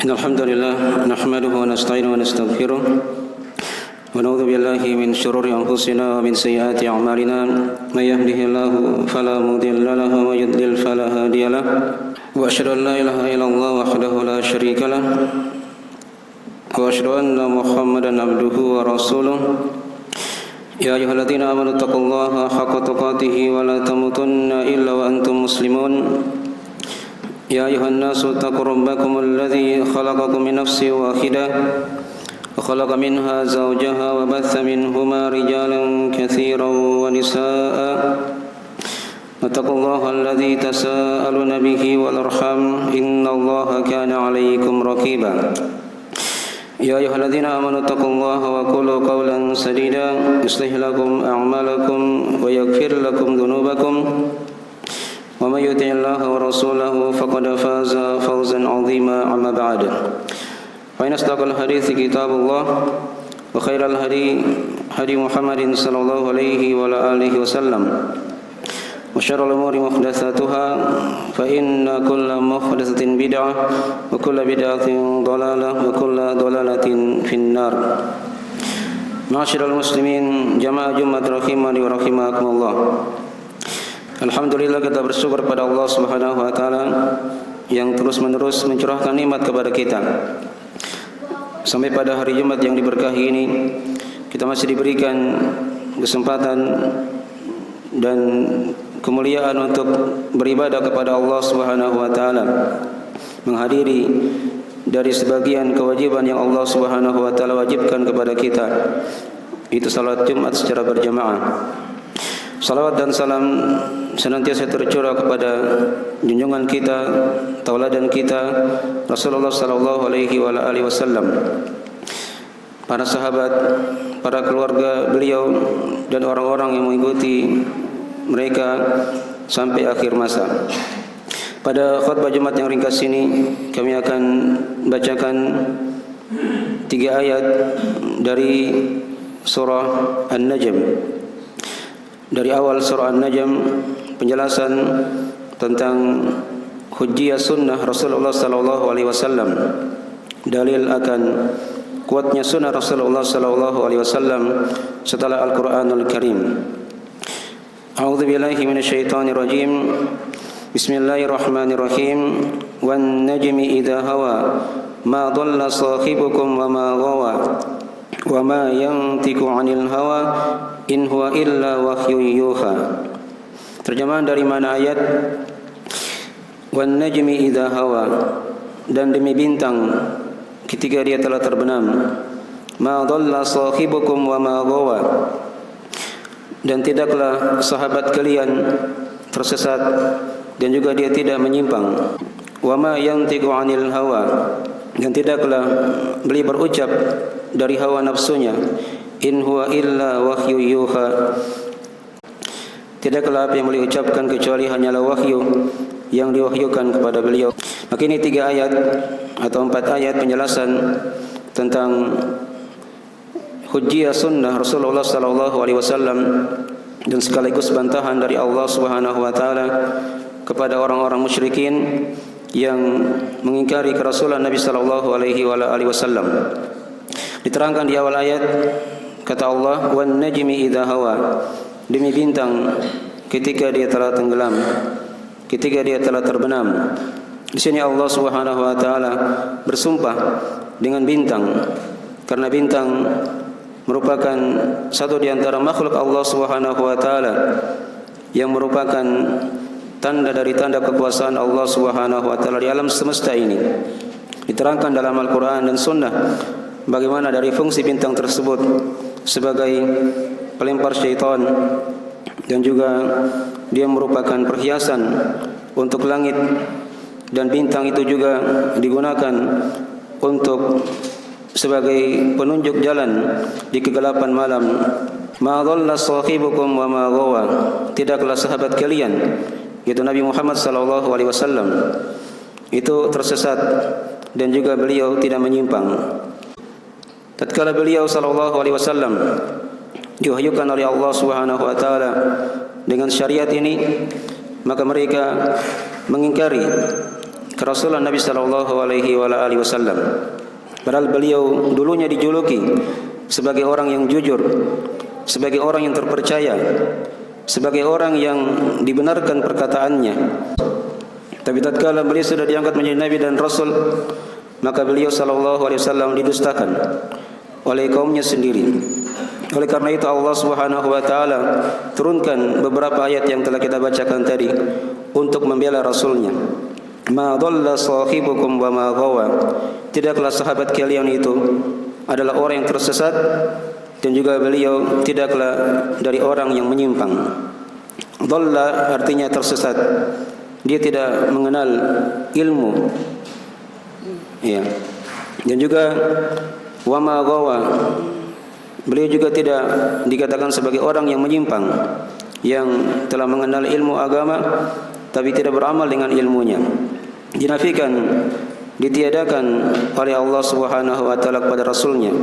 Alhamdulillah nahmaduhu wa nasta'inu wa nastaghfiruh wa na'udzu billahi min shururi anfusina wa min sayyiati a'malina may yahdihillahu fala mudilla lahu wa yudlil fala hadiya lahu wa asyhadu an la ilaha illallah wahdahu la syarika lahu wa asyhadu anna Muhammadan abduhu wa rasuluh ya ayyuhalladzina amanu taqullaha haqqa tuqatih wa la tamutunna illa wa antum muslimun يا أيها الناس اتقوا ربكم الذي خلقكم من نفس واحدة وخلق منها زوجها وبث منهما رجالا كثيرا ونساء واتقوا الله الذي تساءلون به والأرحام إن الله كان عليكم رقيبا يا أيها الذين آمنوا اتقوا الله وقولوا قولا سديدا يصلح لكم أعمالكم ويغفر لكم ذنوبكم ومن يطع الله ورسوله فقد فاز فوزا عظيما أما بعد فإن أصدق الحديث كتاب الله وخير الهدي هدي محمد صلى الله عليه وعلى آله وسلم وشر الأمور محدثاتها فإن كل محدثة بدعة وكل بدعة ضلالة وكل ضلالة في النار معاشر المسلمين جماعة جمعة رحمني ورحمكم الله. Alhamdulillah kita bersyukur pada Allah Subhanahu wa taala yang terus-menerus mencurahkan nikmat kepada kita. Sampai pada hari Jumat yang diberkahi ini kita masih diberikan kesempatan dan kemuliaan untuk beribadah kepada Allah Subhanahu wa taala, menghadiri dari sebagian kewajiban yang Allah Subhanahu wa taala wajibkan kepada kita, itu salat Jumat secara berjamaah. Salawat dan salam senantiasa tercurah kepada junjungan kita, tauladan kita, Rasulullah sallallahu alaihi wasallam, para sahabat, para keluarga beliau dan orang-orang yang mengikuti mereka sampai akhir masa. Pada khutbah Jumat yang ringkas ini kami akan bacakan 3 ayat dari surah An-Najm. Dari awal surah An-Najm penjelasan tentang hujjiyah sunnah Rasulullah sallallahu alaihi wasallam, dalil akan kuatnya sunnah Rasulullah sallallahu alaihi wasallam setelah Al-Qur'anul Karim. A'udzu billahi minasyaitonir rajim. Bismillahirrahmanirrahim. Wan najmi idza hawa ma dhalla sahibukum wa ma ghawa wa ma yantiqu 'anil hawa in huwa illa wahyu yuha. Terjemahan dari mana ayat? Wan najmi idza hawa, dan demi bintang ketika dia telah terbenam. Ma dhalla sahibukum wa ma ghawa, dan tidaklah sahabat kalian tersesat dan juga dia tidak menyimpang. Wa ma yantiqu 'anil hawa, dan tidaklah beliau berucap dari hawa nafsunya. In huwa illa wahyu yuha, tidaklah apa yang beliau ucapkan kecuali hanyalah wahyu yang diwahyukan kepada beliau. Maka ini 3 ayat atau 4 ayat penjelasan tentang hujjiyah sunnah Rasulullah sallallahu alaihi wasallam dan sekaligus bantahan dari Allah Subhanahu wa taala kepada orang-orang musyrikin yang mengingkari kerasulan Nabi sallallahu alaihi wasallam. Diterangkan di awal ayat, kata Allah, wan najmi idza hawa, demi bintang ketika dia telah tenggelam, ketika dia telah terbenam. Di sini Allah Subhanahu wa taala bersumpah dengan bintang karena bintang merupakan satu di antara makhluk Allah Subhanahu wa taala yang merupakan tanda dari tanda kekuasaan Allah Subhanahu wa taala di alam semesta ini. Diterangkan dalam Al-Qur'an dan Sunnah bagaimana dari fungsi bintang tersebut sebagai pelempar syaitan, dan juga dia merupakan perhiasan untuk langit, dan bintang itu juga digunakan untuk sebagai penunjuk jalan di kegelapan malam. Ma dhalla sahibukum wa ma ghawa, tidaklah sahabat kalian, yaitu Nabi Muhammad sallallahu alaihi wasallam, itu tersesat dan juga beliau tidak menyimpang. Tatkala beliau sallallahu alaihi wasallam diwahyukan oleh Allah Subhanahu wa taala dengan syariat ini, maka mereka mengingkari kerasulan Nabi sallallahu alaihi wasallam. Padahal beliau dulunya dijuluki sebagai orang yang jujur, sebagai orang yang terpercaya, sebagai orang yang dibenarkan perkataannya. Tapi tatkala beliau sudah diangkat menjadi nabi dan rasul, maka beliau sallallahu alaihi wasallam didustakan oleh kaumnya sendiri. Oleh karena itu Allah Subhanahu wa taala turunkan beberapa ayat yang telah kita bacakan tadi untuk membela rasulnya. Ma dhalla sahibukum wa ma ghawa. Tidaklah sahabat kalian itu adalah orang yang tersesat, dan juga beliau tidaklah dari orang yang menyimpang. Dhalla artinya tersesat. Dia tidak mengenal ilmu. Ya. Dan juga wa ma ghawa. Beliau juga tidak dikatakan sebagai orang yang menyimpang, yang telah mengenal ilmu agama tapi tidak beramal dengan ilmunya. Dinafikan, ditiadakan oleh Allah Subhanahu wa taala kepada rasulnya.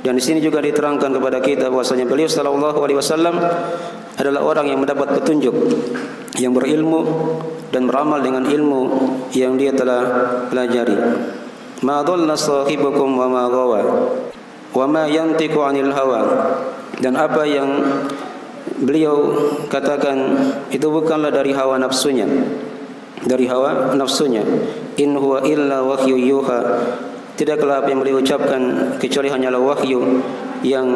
Dan di sini juga diterangkan kepada kita bahwasanya beliau sallallahu alaihi wasallam adalah orang yang mendapat petunjuk, yang berilmu dan beramal dengan ilmu yang dia telah pelajari. Ma dhalla sahibukum wa ma ghawa wa ma yantiqu 'anil hawa. Dan apa yang beliau katakan itu bukanlah dari hawa nafsunya. Dari hawa nafsunya. In huwa illa wahyu yuha. Tidaklah apa yang beliau ucapkan kecuali hanyalah wahyu yang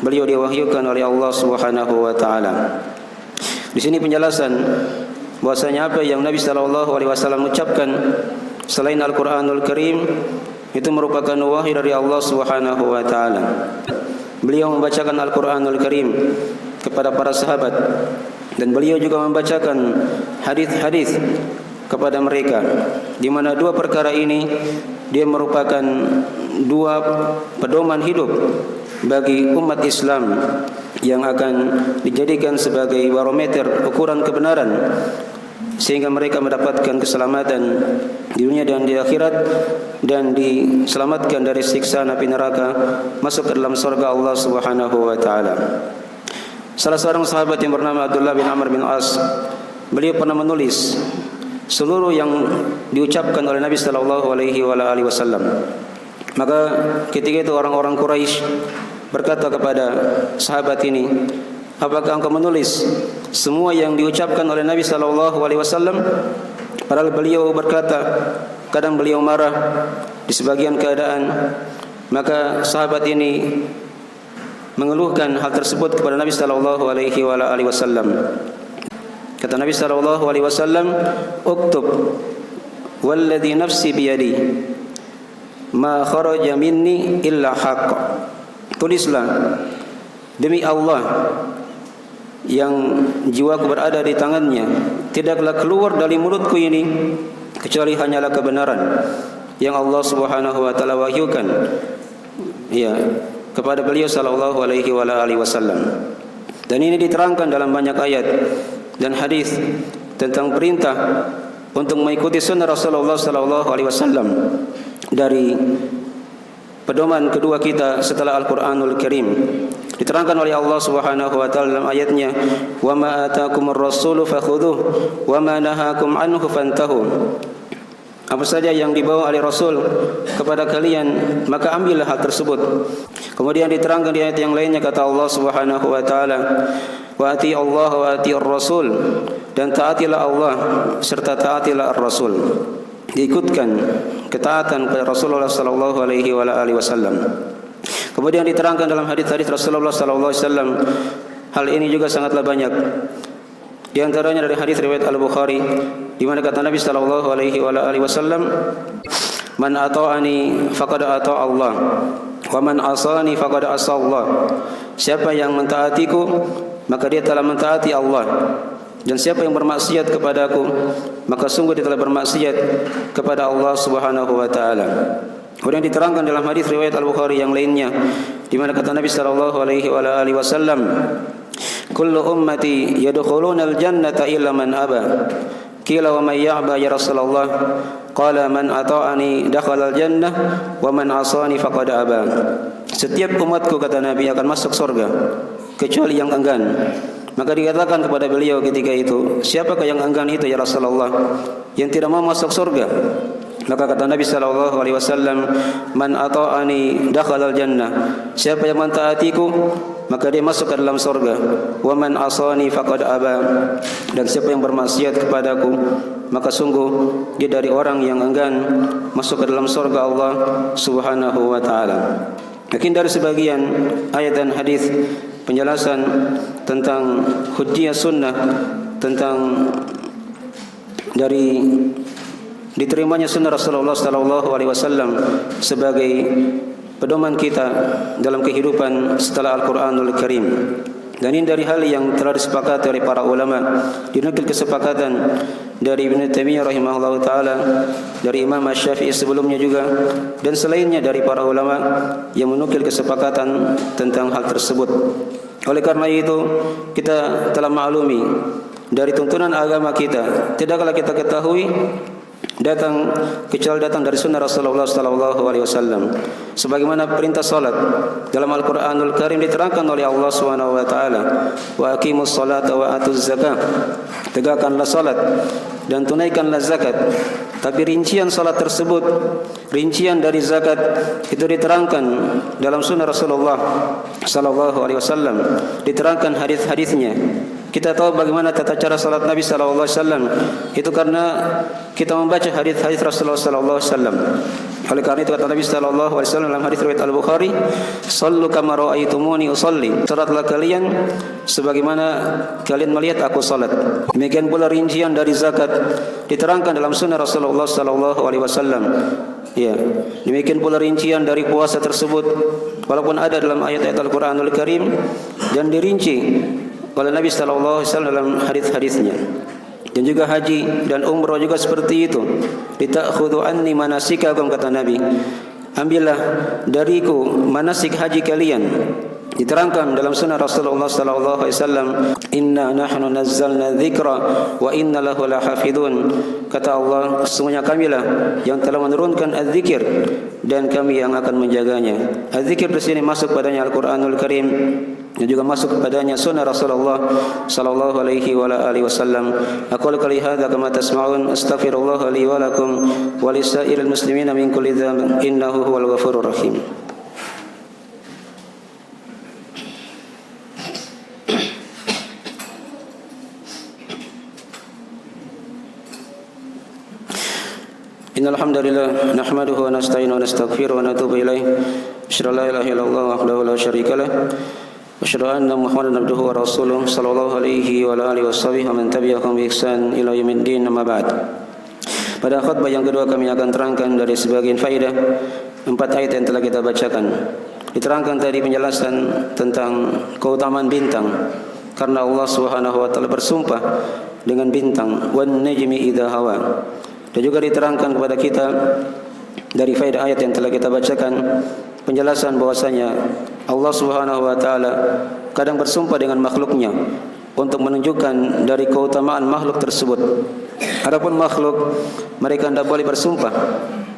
beliau diwahyukan oleh Allah Subhanahu wa taala. Di sini penjelasan bahwasanya apa yang Nabi sallallahu alaihi wasallam ucapkan selain Al-Qur'anul Karim itu merupakan wahyu dari Allah Subhanahu wa taala. Beliau membacakan Al-Qur'anul Karim kepada para sahabat, dan beliau juga membacakan hadis-hadis kepada mereka, di mana dua perkara ini dia merupakan dua pedoman hidup bagi umat Islam yang akan dijadikan sebagai barometer ukuran kebenaran, sehingga mereka mendapatkan keselamatan di dunia dan di akhirat, dan diselamatkan dari siksa api neraka, masuk ke dalam surga Allah Subhanahu wa taala. Salah seorang sahabat yang bernama Abdullah bin Amr bin As, beliau pernah menulis seluruh yang diucapkan oleh Nabi sallallahu alaihi wasallam. Maka ketika itu orang-orang Quraisy berkata kepada sahabat ini, apakah engkau menulis semua yang diucapkan oleh Nabi sallallahu alaihi wasallam? Padahal beliau berkata, kadang beliau marah di sebagian keadaan. Maka sahabat ini mengeluhkan hal tersebut kepada Nabi sallallahu alaihi wasallam. Kata Nabi sallallahu alaihi wasallam, "Uktub walladhi nafsi biyadi ma kharaja minni illa haqq." Tulislah, demi Allah yang jiwaku berada di tangannya, tidaklah keluar dari mulutku ini kecuali hanyalah kebenaran yang Allah Subhanahu wa taala wahyukan ya kepada beliau sallallahu alaihi wasallam. Dan ini diterangkan dalam banyak ayat dan hadis tentang perintah untuk mengikuti sunnah Rasulullah sallallahu alaihi wasallam dari pedoman kedua kita setelah Al-Qur'anul Karim. Diterangkan oleh Allah Subhanahu wa taala dalam ayatnya, "Wa ma ataakumur rasulu fakhudhuhu wa ma nahakum anhu fantahu." Apa saja yang dibawa oleh Rasul kepada kalian, maka ambillah hal tersebut. Kemudian diterangkan di ayat yang lainnya, kata Allah Subhanahu wa taala, "Wa ati Allah wa ati ar-rasul." Dan taatilah Allah serta taatilah ar-rasul. Diikutkan ketaatan kepada Rasulullah sallallahu alaihi wasallam. Kemudian diterangkan dalam hadis-hadis Rasulullah sallallahu alaihi wasallam. Hal ini juga sangatlah banyak. Di antaranya dari hadis riwayat Al-Bukhari, di mana kata Nabi sallallahu alaihi wasallam, "Man ata'ani faqad ata'a Allah, wa man asani faqad asa Allah." Siapa yang mentaatiku, maka dia telah mentaati Allah. Dan siapa yang bermaksiat kepadaku, maka sungguh dia telah bermaksiat kepada Allah Subhanahu wa taala. Kemudian diterangkan dalam hadis riwayat Al-Bukhari yang lainnya, di mana kata Nabi sallallahu alaihi wasallam, "Kullu ummati yadkhuluna al-jannata illa man aba." Qila wa man ya'ba ya Rasulullah? Qala man ata'ani dakhala al-jannah wa man 'asani faqad aba. Setiap umatku, kata Nabi, akan masuk surga kecuali yang enggan. Maka dikatakan kepada beliau ketika itu, siapakah yang enggan itu ya Rasulullah, yang tidak mau masuk surga? Maka kata Nabi sallallahu alaihi wasallam, man ata'ani dakhalal jannah. Siapa yang mentaatiku, maka dia masuk ke dalam surga. Wa man asani faqad aba. Dan siapa yang bermaksiat kepadaku, maka sungguh dia dari orang yang enggan masuk ke dalam surga Allah Subhanahu wa taala. Mungkin dari sebagian ayat dan hadis penjelasan tentang hujjiyah sunnah, tentang dari diterimanya sunnah Rasulullah sallallahu alaihi wasallam sebagai pedoman kita dalam kehidupan setelah Al-Qur'anul Karim. Dan ini dari hal yang telah disepakati oleh para ulama, dinukil kesepakatan dari Ibnu Taimiyah rahimahullahu taala, dari Imam Asy-Syafi'i sebelumnya juga, dan selainnya dari para ulama yang menukil kesepakatan tentang hal tersebut. Oleh karena itu, kita telah maklumi dari tuntunan agama kita, tidaklah kita ketahui kecuali datang dari sunnah Rasulullah sallallahu alaihi wasallam. Sebagaimana perintah salat dalam Al-Qur'anul Karim diterangkan oleh Allah Subhanahu wa taala, wa aqimus salata wa atuz zakah. Tegakkanlah salat dan tunaikanlah zakat. Tapi rincian salat tersebut, rincian dari zakat itu diterangkan dalam sunnah Rasulullah sallallahu alaihi wasallam, diterangkan hadis-hadisnya. Kita tahu bagaimana tata cara salat Nabi sallallahu alaihi wasallam itu karena kita membaca hadis-hadis Rasulullah sallallahu alaihi wasallam. Oleh karena itu kata Nabi sallallahu alaihi wasallam dalam hadis riwayat Al-Bukhari, "Shallu kama ra'aitumuni usalli." Salatlah kalian sebagaimana kalian melihat aku salat. Demikian pula rincian dari zakat diterangkan dalam sunnah Rasulullah sallallahu alaihi wasallam. Ya, demikian pula rincian dari puasa tersebut walaupun ada dalam ayat-ayat Al-Qur'anul Karim dan dirinci oleh Nabi sallallahu alaihi wasallam dalam hadis-hadisnya. Dan juga haji dan umrah juga seperti itu. Litakhudhu anni manasikakum, kata Nabi. Ambillah dariku manasik haji kalian. Diterangkan dalam sunnah Rasulullah sallallahu alaihi wasallam, inna nahnu nazzalna dzikra wa inna lahu lahafidun. Kata Allah, sesungguhnya kamilah yang telah menurunkan az-zikir dan kami yang akan menjaganya. Az-zikir di sini masuk padanya Al-Qur'anul Karim dan juga masuk kepadanya sunnah Rasulullah sallallahu alaihi wa alihi wasallam. Aqulu qali hadza kama tasma'un, astaghfirullah li wa lakum wa lisairil muslimina min kulli dzambin innahu huwal ghafurur rahim. Innal hamdalillah nahmaduhu wa nasta'inuhu wa nastaghfiruhu wa natubu ilaih. Asyhadu an la ilaha illallah wahdahu la syarika lah. Asyhadu anna Muhammadan abduhu wa rasuluh sallallahu alaihi wa alihi washabihi wa man tabi'ahum bi ihsan ila yaumiddin, amma ba'd. Pada khutbah yang kedua kami akan terangkan dari sebagian faedah 4 ayat yang telah kita bacakan. Diterangkan tadi penjelasan tentang keutamaan bintang karena Allah Subhanahu wa taala bersumpah dengan bintang, wan najmi idza hawa. Dan juga diterangkan kepada kita dari faedah ayat yang telah kita bacakan penjelasan bahwasanya Allah Subhanahu wa taala kadang bersumpah dengan makhluknya untuk menunjukkan dari keutamaan makhluk tersebut. Adapun makhluk mereka tidak boleh bersumpah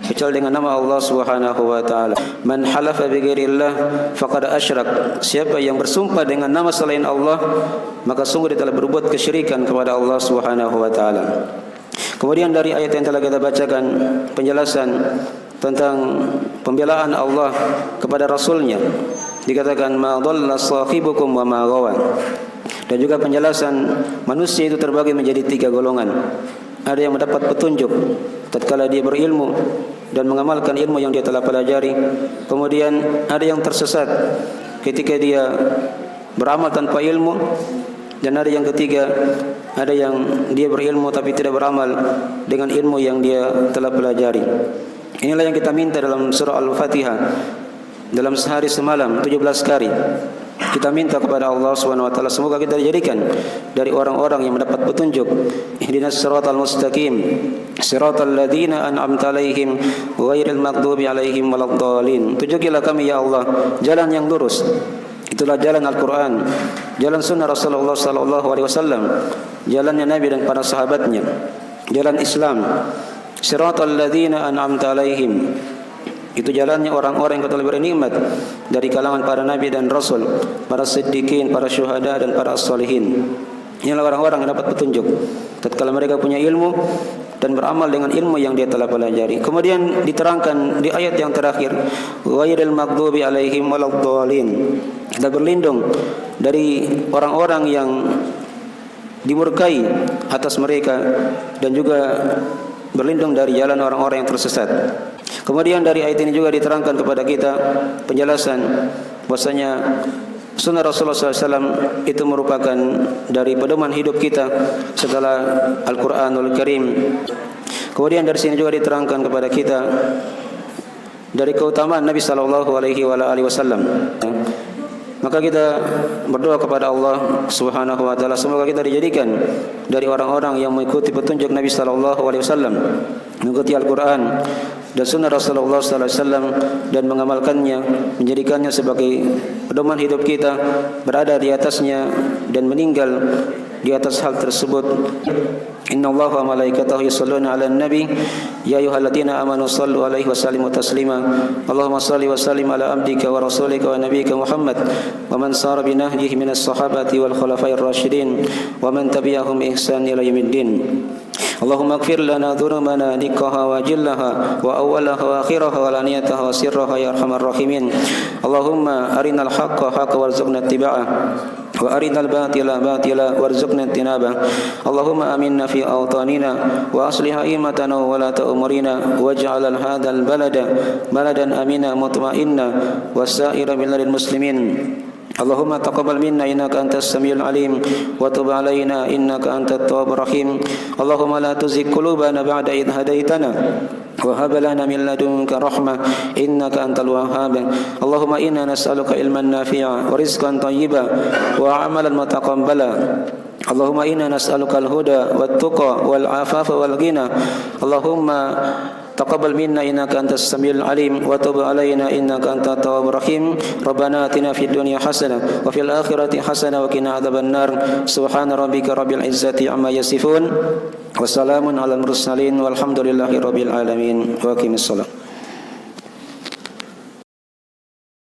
kecuali dengan nama Allah Subhanahu wa taala. Man halafa bi ghairillah faqad asyrak. Siapa yang bersumpah dengan nama selain Allah, maka sungguh dia telah berbuat kesyirikan kepada Allah Subhanahu wa taala. Kemudian dari ayat yang telah kita bacakan penjelasan tentang pembelaan Allah kepada Rasulnya. Dikatakan ma dhalla sahibukum wa ma ghawa. Dan juga penjelasan manusia itu terbagi menjadi 3 golongan. Ada yang mendapat petunjuk tatkala dia berilmu dan mengamalkan ilmu yang dia telah pelajari. Kemudian ada yang tersesat ketika dia beramal tanpa ilmu. Dan ada yang ketiga, ada yang dia berilmu tapi tidak beramal dengan ilmu yang dia telah pelajari. Inilah yang kita minta dalam surah Al-Fatihah. Dalam sehari semalam 17 kali kita minta kepada Allah Subhanahu wa taala semoga kita dijadikan dari orang-orang yang mendapat petunjuk. Ihdinas siratal mustaqim, siratal ladzina an'amta 'alaihim ghairil maghdubi 'alaihim waladdallin. Tunjukilah kami ya Allah jalan yang lurus. Itulah jalan Al-Quran, jalan sunnah Rasulullah sallallahu alaihi wasallam, jalannya Nabi dan para sahabatnya, jalan Islam. Siratal ladzina an'amta 'alaihim. Itu jalannya orang-orang yang telah bernikmat dari kalangan para nabi dan rasul, para siddiqin, para syuhada dan para as-salihin. Inilah orang-orang yang dapat petunjuk tatkala mereka punya ilmu dan beramal dengan ilmu yang dia telah pelajari. Kemudian diterangkan di ayat yang terakhir, ghairil maghdubi alaihim waladdallin. Kita berlindung dari orang-orang yang dimurkai atas mereka dan juga berlindung dari jalan orang-orang yang tersesat. Kemudian dari ayat ini juga diterangkan kepada kita penjelasan bahwasanya sunnah Rasulullah SAW itu merupakan dari pedoman hidup kita setelah Al-Quranul Karim. Kemudian dari sini juga diterangkan kepada kita dari keutamaan Nabi SAW. Maka kita berdoa kepada Allah Subhanahu wa taala semoga kita dijadikan dari orang-orang yang mengikuti petunjuk Nabi sallallahu alaihi wasallam, mengikuti Al-Qur'an dan sunnah Rasulullah sallallahu alaihi wasallam dan mengamalkannya, menjadikannya sebagai pedoman hidup kita, berada di atasnya dan meninggal di atas hal tersebut. Innallaha wa malaikatahu yusholluna 'alan nabi ya ayyuhalladzina amanu shallu 'alaihi wa sallimu taslima. Allahumma shalli wa sallim ala abdika wa rasulika wa nabiyyika Muhammad wa man sara bi nahjihi minas sahabati wal khulafa'ir rasyidin wa man tabi'ahum ihsan ila yaumiddin. Allahumma ighfir lana dhunubana dikkaha wa jillaha wa awwalaha wa akhiraha wa laniyataha wa sirraha ya arhamar rahimin. Allahumma arinal haqqa haqqan warzuqna ittiba'ah wa arinal batila batila warzuqna ijtinabah. Allahumma aminna fi awtanina wa aslih a'immatana wa la ta'murina waj'al hadzal balada baladan amina mutma'inna wa sa'ira biladil muslimin. Allahumma taqabbal minna innaka antas samiul alim wa tub alaina innaka antat tawwabur rahim. Allahumma la tuzigh qulubana ba'da idh hadaitana wa hab lana min ladunka rahmah innaka antal wahhab. Allahumma inna nas'aluka ilman nafi'a wa rizqan thayyiban wa 'amalan mutaqabbala. Allahumma inna nas'aluka al-huda wat-tuqa wal-'afafa wal-ghina. Allahumma taqabbal minna innaka antas samiul alim wa tub alaina innaka antat tawwabur rahim. Rabbana atina fid dunya hasanah wa fil akhirati hasanah wa qina adzaban nar. Subhana rabbika rabbil izzati amma yasifun wa salamun alal mursalin walhamdulillahi rabbil alamin. Wa aqimissalam.